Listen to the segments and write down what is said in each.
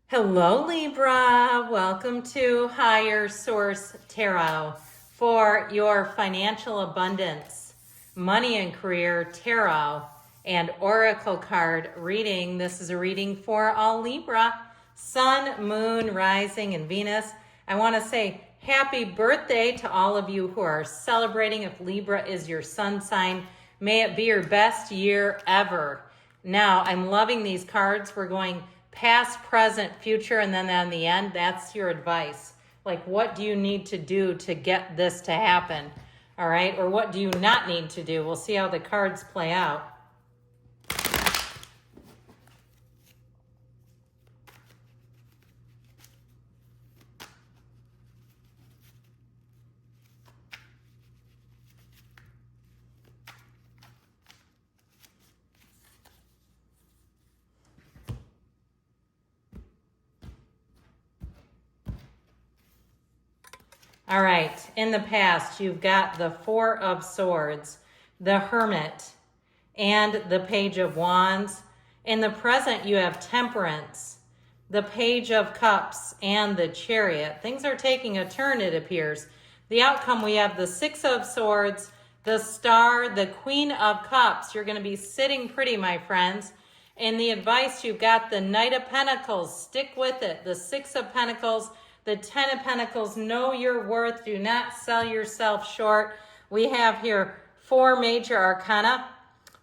Hello, Libra. Welcome to Higher Source Tarot for your financial abundance, money and career tarot, and oracle card reading. This is a reading for all Libra, Sun, Moon, Rising, and Venus. I want to say happy birthday to all of you who are celebrating. If Libra is your sun sign, may it be your best year ever. Now, I'm loving these cards. We're going past, present, future, and then on the end, that's your advice. Like, what do you need to do to get this to happen? All right, or what do you not need to do? We'll see how the cards play out. All right, in the past, you've got the Four of Swords, the Hermit, and the Page of Wands. In the present, you have Temperance, the Page of Cups, and the Chariot. Things are taking a turn, it appears. The outcome, we have the Six of Swords, the Star, the Queen of Cups. You're going to be sitting pretty, my friends. In the advice, you've got the Knight of Pentacles. Stick with it. The Six of Pentacles, the Ten of Pentacles. Know your worth. Do not sell yourself short. We have here four major arcana.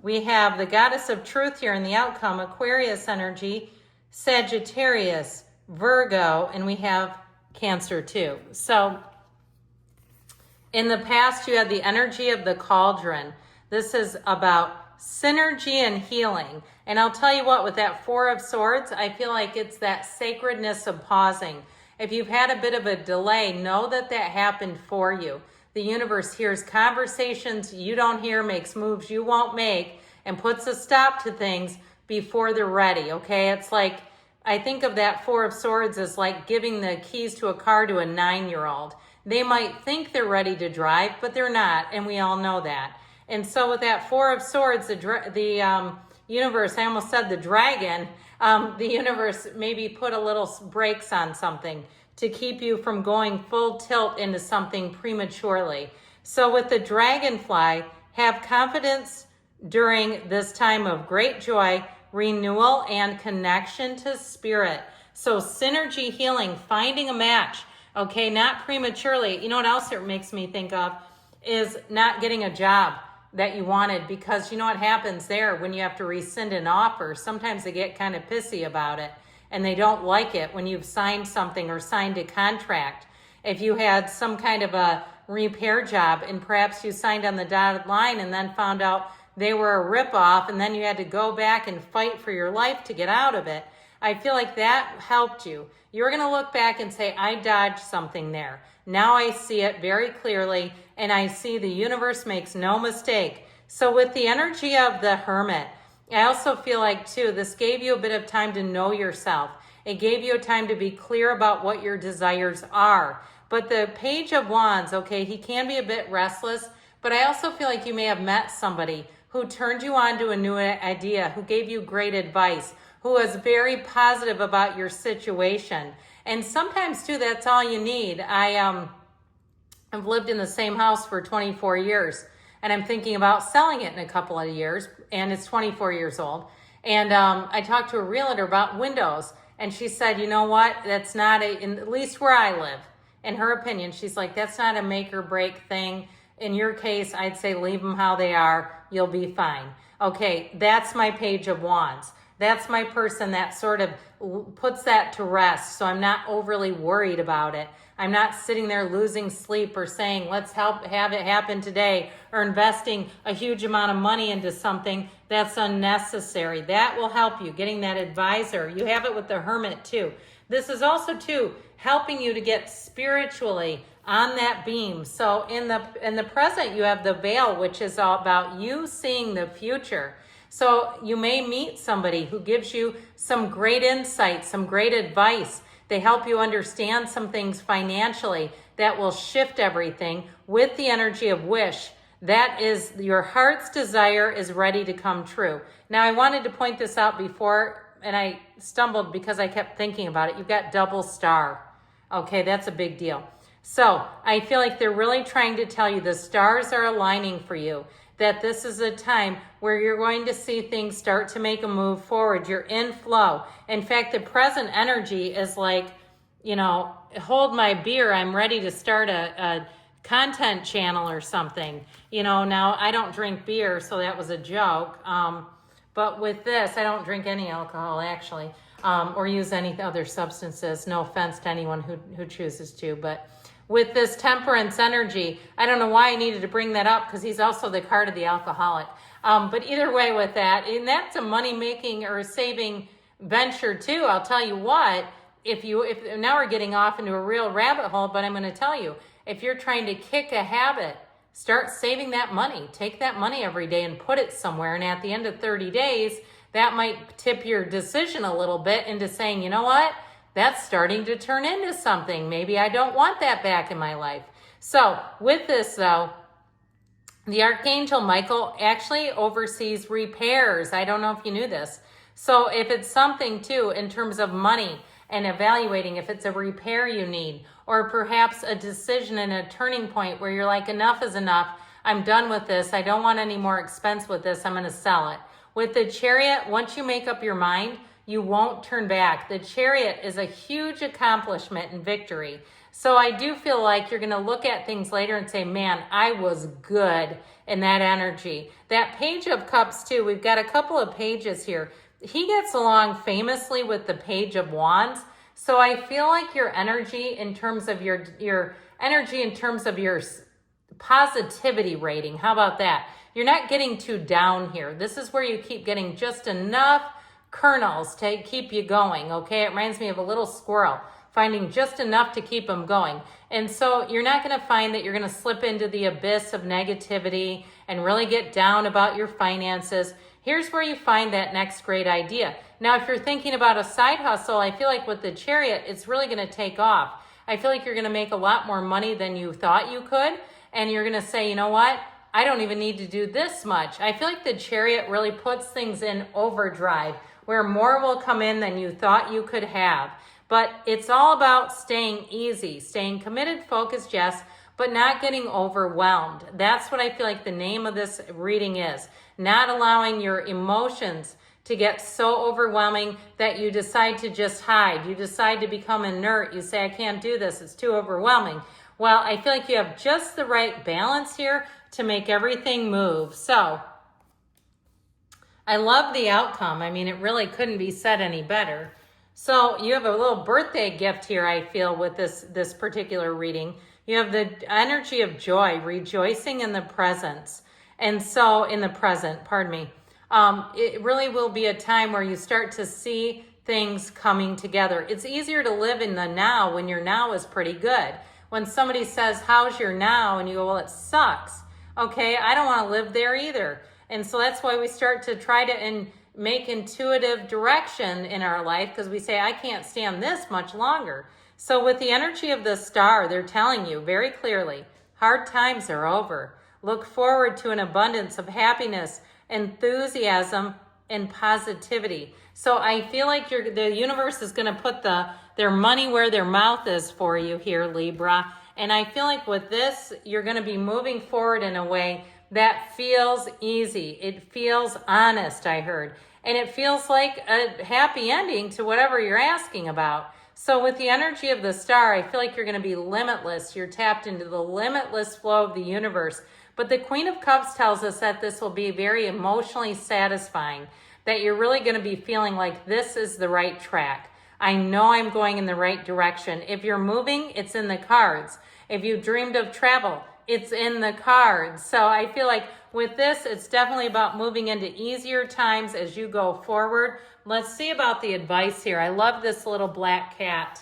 We have the Goddess of Truth here in the outcome, Aquarius energy, Sagittarius, Virgo, and we have Cancer too. So in the past, you had the energy of the cauldron. This is about synergy and healing. And I'll tell you what, with that Four of Swords, I feel like it's that sacredness of pausing. If you've had a bit of a delay, know that that happened for you. The universe hears conversations you don't hear, makes moves you won't make, and puts a stop to things before they're ready, okay? It's like, I think of that Four of Swords as like giving the keys to a car to a 9-year-old. They might think they're ready to drive, but they're not, and we all know that. And so with that Four of Swords, the universe, I almost said the dragon, the universe maybe put a little brakes on something to keep you from going full tilt into something prematurely. So with the dragonfly, have confidence during this time of great joy, renewal, and connection to spirit. So synergy healing, finding a match, okay, not prematurely. You know what else it makes me think of is not getting a job that you wanted, because you know what happens there when you have to rescind an offer. Sometimes they get kind of pissy about it and they don't like it when you've signed something or signed a contract. If you had some kind of a repair job and perhaps you signed on the dotted line and then found out they were a ripoff and then you had to go back and fight for your life to get out of it, I feel like that helped you. You're going to look back and say, I dodged something there. Now I see it very clearly, and I see the universe makes no mistake. So with the energy of the Hermit, I also feel like, too, this gave you a bit of time to know yourself. It gave you a time to be clear about what your desires are. But the Page of Wands, okay, he can be a bit restless, but I also feel like you may have met somebody who turned you on to a new idea, who gave you great advice, who was very positive about your situation. And sometimes, too, that's all you need. I've lived in the same house for 24 years, and I'm thinking about selling it in a couple of years, and it's 24 years old. And I talked to a realtor about windows, and she said, you know what, that's not at least where I live, in her opinion, she's like, that's not a make or break thing. In your case, I'd say leave them how they are. You'll be fine. Okay, that's my Page of Wands. That's my person that sort of puts that to rest, so I'm not overly worried about it. I'm not sitting there losing sleep or saying, let's have it happen today, or investing a huge amount of money into something that's unnecessary. That will help you, getting that advisor. You have it with the Hermit too. This is also too helping you to get spiritually on that beam. So in the present, you have the veil, which is all about you seeing the future. So you may meet somebody who gives you some great insight, some great advice. They help you understand some things financially that will shift everything with the energy of wish. That is, your heart's desire is ready to come true. Now, I wanted to point this out before and I stumbled because I kept thinking about it. You've got double star. Okay, that's a big deal. So I feel like they're really trying to tell you the stars are aligning for you, that this is a time where you're going to see things start to make a move forward. You're in flow. In fact, the present energy is like, you know, hold my beer. I'm ready to start a content channel or something. You know, now I don't drink beer, so that was a joke. But with this, I don't drink any alcohol actually, or use any other substances. No offense to anyone who chooses to, but with this temperance energy, I don't know why I needed to bring that up because he's also the card of the alcoholic. But either way with that, and that's a money-making or saving venture too. I'll tell you what, if now we're getting off into a real rabbit hole, but I'm going to tell you, if you're trying to kick a habit, start saving that money. Take that money every day and put it somewhere. And at the end of 30 days, that might tip your decision a little bit into saying, you know what? That's starting to turn into something. Maybe I don't want that back in my life. So with this though, the Archangel Michael actually oversees repairs. I don't know if you knew this. So if it's something too, in terms of money and evaluating if it's a repair you need, or perhaps a decision and a turning point where you're like, enough is enough. I'm done with this. I don't want any more expense with this. I'm going to sell it. With the Chariot, once you make up your mind, you won't turn back. The Chariot is a huge accomplishment and victory. So I do feel like you're going to look at things later and say, man, I was good in that energy. That Page of Cups too, we've got a couple of pages here. He gets along famously with the Page of Wands. So I feel like your energy in terms of your energy in terms of your positivity rating. How about that? You're not getting too down here. This is where you keep getting just enough kernels to keep you going, okay? It reminds me of a little squirrel, finding just enough to keep them going. And so you're not going to find that you're going to slip into the abyss of negativity and really get down about your finances. Here's where you find that next great idea. Now, if you're thinking about a side hustle, I feel like with the Chariot, it's really going to take off. I feel like you're going to make a lot more money than you thought you could. And you're going to say, you know what? I don't even need to do this much. I feel like the Chariot really puts things in overdrive, where more will come in than you thought you could have. But it's all about staying easy, staying committed, focused, yes, but not getting overwhelmed. That's what I feel like the name of this reading is. Not allowing your emotions to get so overwhelming that you decide to just hide. You decide to become inert. You say, I can't do this. It's too overwhelming. Well, I feel like you have just the right balance here to make everything move. So I love the outcome. I mean, it really couldn't be said any better. So you have a little birthday gift here, I feel, with this particular reading. You have the energy of joy, rejoicing in the presence. And so in the present, pardon me, it really will be a time where you start to see things coming together. It's easier to live in the now when your now is pretty good. When somebody says, how's your now? And you go, well, it sucks. Okay, I don't want to live there either. And so that's why we start to try to make intuitive direction in our life, because we say, I can't stand this much longer. So with the energy of the star, they're telling you very clearly, hard times are over. Look forward to an abundance of happiness, enthusiasm, and positivity. So I feel like the universe is going to put their money where their mouth is for you here, Libra. And I feel like with this, you're going to be moving forward in a way that feels easy. It feels honest, I heard. And it feels like a happy ending to whatever you're asking about. So with the energy of the star, I feel like you're going to be limitless. You're tapped into the limitless flow of the universe. But the Queen of Cups tells us that this will be very emotionally satisfying, that you're really going to be feeling like this is the right track. I know I'm going in the right direction. If you're moving, it's in the cards. If you dreamed of travel, it's in the cards. So I feel like with this, it's definitely about moving into easier times as you go forward. Let's see about the advice here. I love this little black cat.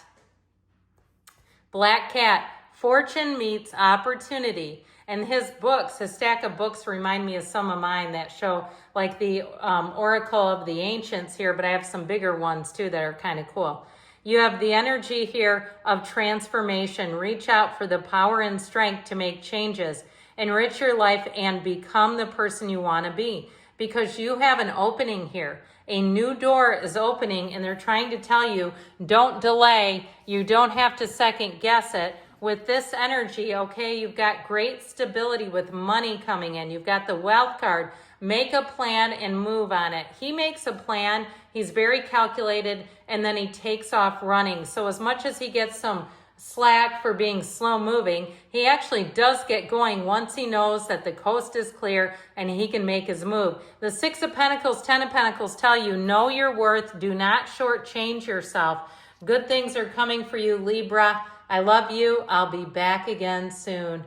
Black cat, fortune meets opportunity. And his books, his stack of books remind me of some of mine that show like the Oracle of the Ancients here, but I have some bigger ones too that are kind of cool. You have the energy here of transformation. Reach out for the power and strength to make changes, enrich your life, and become the person you want to be. because you have an opening here. A new door is opening, and they're trying to tell you, don't delay. You don't have to second guess it. With this energy, okay, you've got great stability with money coming in. You've got the wealth card. Make a plan and move on it. He makes a plan. He's very calculated, and then he takes off running. So as much as he gets some slack for being slow moving, he actually does get going once he knows that the coast is clear and he can make his move. The Six of Pentacles, Ten of Pentacles tell you, know your worth. Do not shortchange yourself. Good things are coming for you, Libra. I love you. I'll be back again soon.